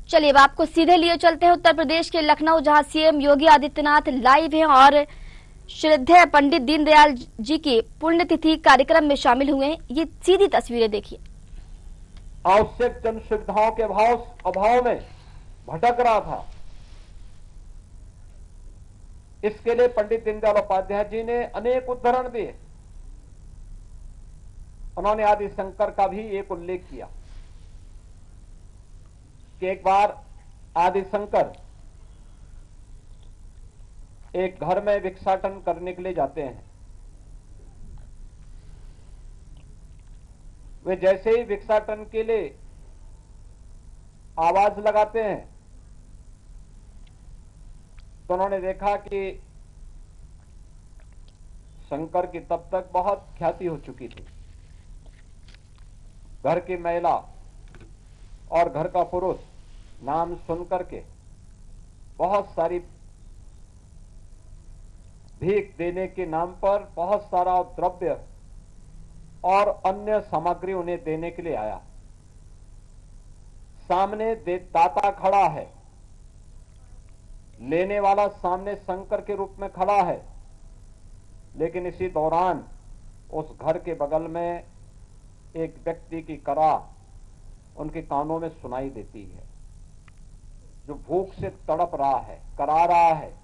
चलिए अब आपको सीधे लिए चलते हैं उत्तर प्रदेश के लखनऊ, जहां सीएम योगी आदित्यनाथ लाइव हैं और श्रद्धेय पंडित दीनदयाल जी की पुण्यतिथि कार्यक्रम में शामिल हुए हैं। ये सीधी तस्वीरें देखिए। आवश्यक जन सुविधाओं के अभाव में भटक रहा था। इसके लिए पंडित दीनदयाल उपाध्याय जी ने अनेक उदाहरण दिए। उन्होंने आदि शंकर का भी एक उल्लेख किया कि एक बार आदि शंकर एक घर में भिक्षाटन करने के लिए जाते हैं। वे जैसे ही भिक्षाटन के लिए आवाज लगाते हैं तो उन्होंने देखा कि शंकर की तब तक बहुत ख्याति हो चुकी थी। घर की महिला और घर का पुरुष नाम सुनकर के बहुत सारी भीख देने के नाम पर बहुत सारा द्रव्य और अन्य सामग्री उन्हें देने के लिए आया। सामने दाता खड़ा है, लेने वाला सामने शंकर के रूप में खड़ा है, लेकिन इसी दौरान उस घर के बगल में एक व्यक्ति की करा उनके कानों में सुनाई देती है, जो भूख से तड़प रहा है, करा रहा है।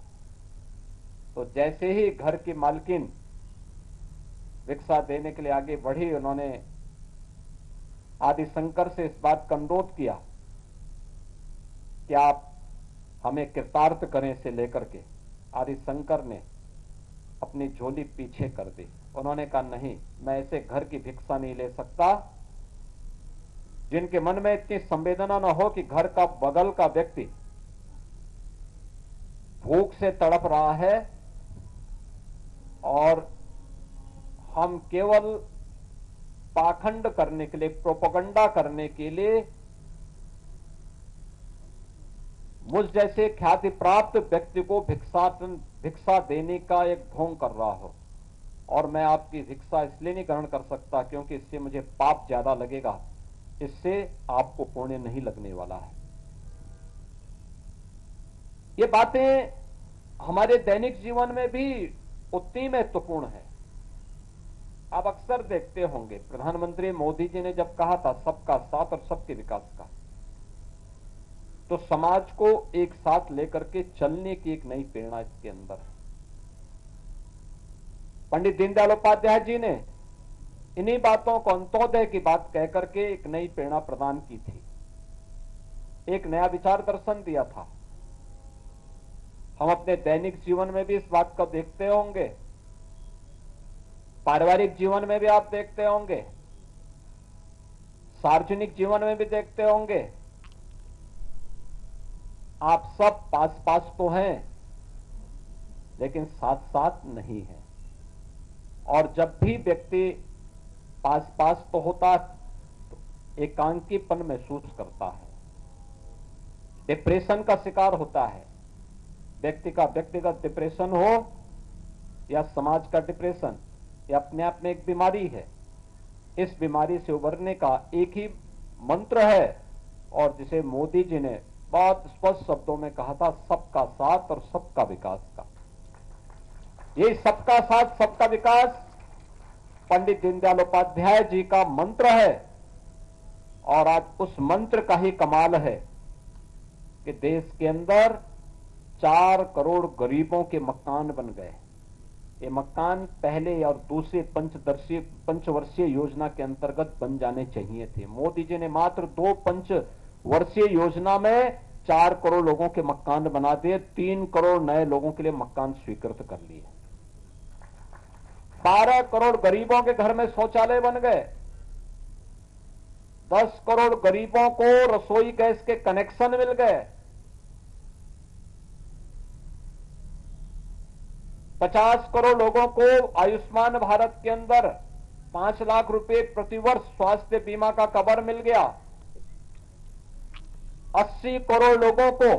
तो जैसे ही घर की मालकिन भिक्षा देने के लिए आगे बढ़ी, उन्होंने आदि शंकर से इस बात का अनुरोध किया कि आप हमें कृतार्थ करें से लेकर के। आदि शंकर ने अपनी झोली पीछे कर दी। उन्होंने कहा नहीं, मैं ऐसे घर की भिक्षा नहीं ले सकता जिनके मन में इतनी संवेदना न हो कि घर का बगल का व्यक्ति भूख से तड़प रहा है और हम केवल पाखंड करने के लिए, प्रोपेगेंडा करने के लिए मुझ जैसे ख्याति प्राप्त व्यक्ति को भिक्षा देने का एक ढोंग कर रहा हो, और मैं आपकी भिक्षा इसलिए नहीं ग्रहण कर सकता क्योंकि इससे मुझे पाप ज्यादा लगेगा, इससे आपको पुण्य नहीं लगने वाला है। ये बातें हमारे दैनिक जीवन में भी उतनी महत्वपूर्ण है। आप अक्सर देखते होंगे प्रधानमंत्री मोदी जी ने जब कहा था सबका साथ और सबके विकास का, तो समाज को एक साथ लेकर के चलने की एक नई प्रेरणा इसके अंदर है। पंडित दीनदयाल उपाध्याय जी ने इन्हीं बातों को अंत्योदय की बात कहकर के एक नई प्रेरणा प्रदान की थी, एक नया विचार दर्शन दिया था। हम अपने दैनिक जीवन में भी इस बात को देखते होंगे, पारिवारिक जीवन में भी आप देखते होंगे, सार्वजनिक जीवन में भी देखते होंगे। आप सब पास पास तो हैं लेकिन साथ साथ नहीं है, और जब भी व्यक्ति पास पास तो होता तो एकांकीपन महसूस करता है, डिप्रेशन का शिकार होता है। व्यक्ति का व्यक्तिगत डिप्रेशन हो या समाज का डिप्रेशन, यह अपने आप में एक बीमारी है। इस बीमारी से उबरने का एक ही मंत्र है, और जिसे मोदी जी ने बहुत स्पष्ट शब्दों में कहा था, सबका साथ और सबका विकास का। ये सबका साथ सबका विकास पंडित दीनदयाल उपाध्याय जी का मंत्र है, और आज उस मंत्र का ही कमाल है कि देश के अंदर 4 करोड़ गरीबों के मकान बन गए। ये मकान पहले और दूसरे पंचवर्षीय योजना के अंतर्गत बन जाने चाहिए थे। मोदी जी ने मात्र 2 पंचवर्षीय योजना में 4 करोड़ लोगों के मकान बना दिए, 3 करोड़ नए लोगों के लिए मकान स्वीकृत कर लिए। 12 करोड़ गरीबों के घर में शौचालय बन गए। 10 करोड़ गरीबों को रसोई गैस के कनेक्शन मिल गए। 50 करोड़ लोगों को आयुष्मान भारत के अंदर 5 लाख रुपए प्रतिवर्ष स्वास्थ्य बीमा का कवर मिल गया। 80 करोड़ लोगों को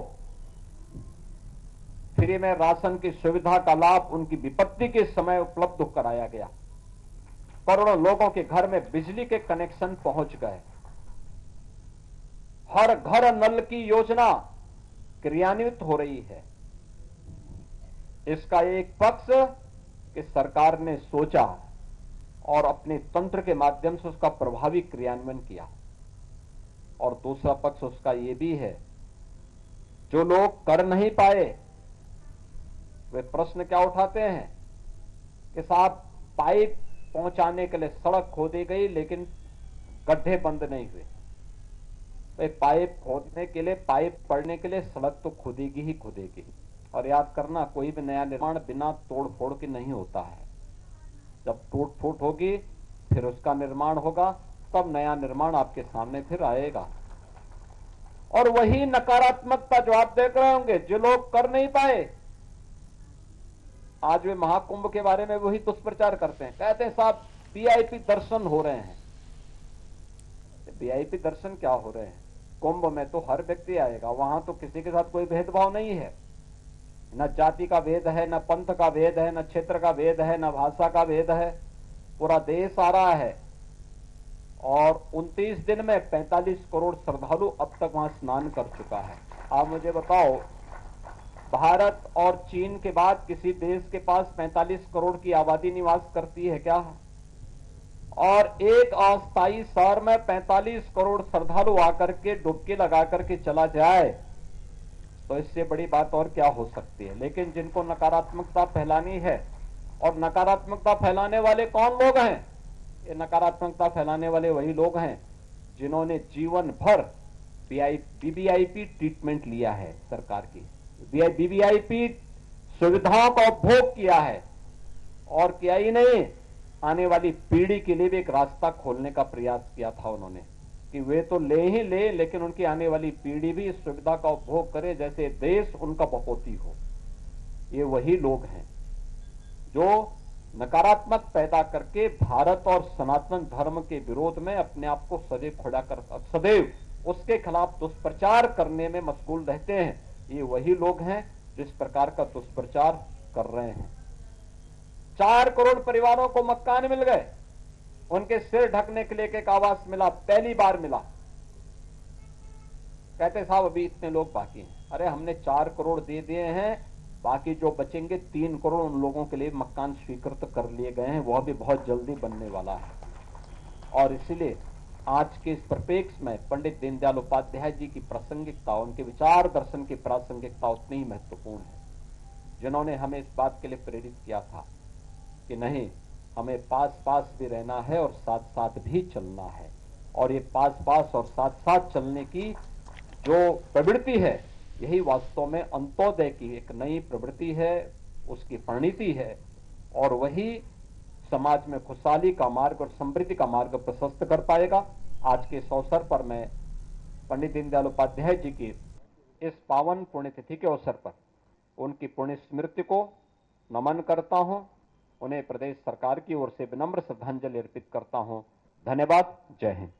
फ्री में राशन की सुविधा का लाभ उनकी विपत्ति के समय उपलब्ध कराया गया। करोड़ों लोगों के घर में बिजली के कनेक्शन पहुंच गए। हर घर नल की योजना क्रियान्वित हो रही है। इसका एक पक्ष कि सरकार ने सोचा और अपने तंत्र के माध्यम से उसका प्रभावी क्रियान्वयन किया, और दूसरा पक्ष उसका यह भी है, जो लोग कर नहीं पाए वे प्रश्न क्या उठाते हैं कि साहब पाइप पहुंचाने के लिए सड़क खोदी गई लेकिन गड्ढे बंद नहीं हुए। भाई पाइप खोदने के लिए, पाइप पड़ने के लिए सड़क तो खुदेगी ही खुदेगी। और याद करना, कोई भी नया निर्माण बिना तोड़ फोड़ के नहीं होता है। जब टूट फूट होगी फिर उसका निर्माण होगा, तब नया निर्माण आपके सामने फिर आएगा। और वही नकारात्मकता जो आप देख रहे होंगे, जो लोग कर नहीं पाए, आज वे महाकुंभ के बारे में वही दुष्प्रचार करते हैं। कहते हैं साहब वीआईपी दर्शन हो रहे हैं। वीआईपी दर्शन क्या हो रहे हैं? कुंभ में तो हर व्यक्ति आएगा, वहां तो किसी के साथ कोई भेदभाव नहीं है, न जाति का भेद है, न पंथ का भेद है, न क्षेत्र का भेद है, न भाषा का भेद है। पूरा देश आ रहा है और 29 दिन में 45 करोड़ श्रद्धालु अब तक वहां स्नान कर चुका है। आप मुझे बताओ, भारत और चीन के बाद किसी देश के पास 45 करोड़ की आबादी निवास करती है क्या? और एक अस्थायी शहर में 45 करोड़ श्रद्धालु आकर के डुबकी लगा करके चला जाए तो इससे बड़ी बात और क्या हो सकती है। लेकिन जिनको नकारात्मकता फैलानी है, और नकारात्मकता फैलाने वाले कौन लोग हैं? ये नकारात्मकता फैलाने वाले वही लोग हैं जिन्होंने जीवन भर बीबीआईपी ट्रीटमेंट लिया है, सरकार की बीबीआईपी सुविधाओं का उपभोग किया है, और किया ही नहीं, आने वाली पीढ़ी के लिए भी एक रास्ता खोलने का प्रयास किया था उन्होंने कि वे तो ले ही ले, लेकिन उनकी आने वाली पीढ़ी भी इस सुविधा का उपभोग करे, जैसे देश उनका बपोती हो। ये वही लोग हैं जो नकारात्मक पैदा करके भारत और सनातन धर्म के विरोध में अपने आप को सदैव खड़ा कर, सदैव उसके खिलाफ दुष्प्रचार करने में मशगूल रहते हैं। ये वही लोग हैं जिस प्रकार का दुष्प्रचार कर रहे हैं। 4 करोड़ परिवारों को मकान मिल गए, उनके सिर ढकने के लिए एक आवास मिला, पहली बार मिला। कहते साहब अभी इतने लोग बाकी हैं। अरे हमने 4 करोड़ दे दिए हैं, बाकी जो बचेंगे 3 करोड़ उन लोगों के लिए मकान स्वीकृत कर लिए गए हैं, वह भी बहुत जल्दी बनने वाला है। और इसलिए आज के इस परिप्रेक्ष्य में पंडित दीनदयाल उपाध्याय जी की प्रासंगिकता, उनके विचार दर्शन की प्रासंगिकता उतनी ही महत्वपूर्ण है, जिन्होंने हमें इस बात के लिए प्रेरित किया था कि नहीं, हमें पास पास भी रहना है और साथ साथ भी चलना है। और ये पास पास और साथ साथ चलने की जो प्रवृत्ति है, यही वास्तव में अंत्योदय की एक नई प्रवृत्ति है, उसकी परिणति है, और वही समाज में खुशहाली का मार्ग और समृद्धि का मार्ग प्रशस्त कर पाएगा। आज के इस अवसर पर मैं पंडित दीनदयाल उपाध्याय जी की इस पावन पुण्यतिथि के अवसर पर उनकी पुण्य स्मृति को नमन करता हूं, उन्हें प्रदेश सरकार की ओर से विनम्र श्रद्धांजलि अर्पित करता हूं। धन्यवाद। जय हिंद।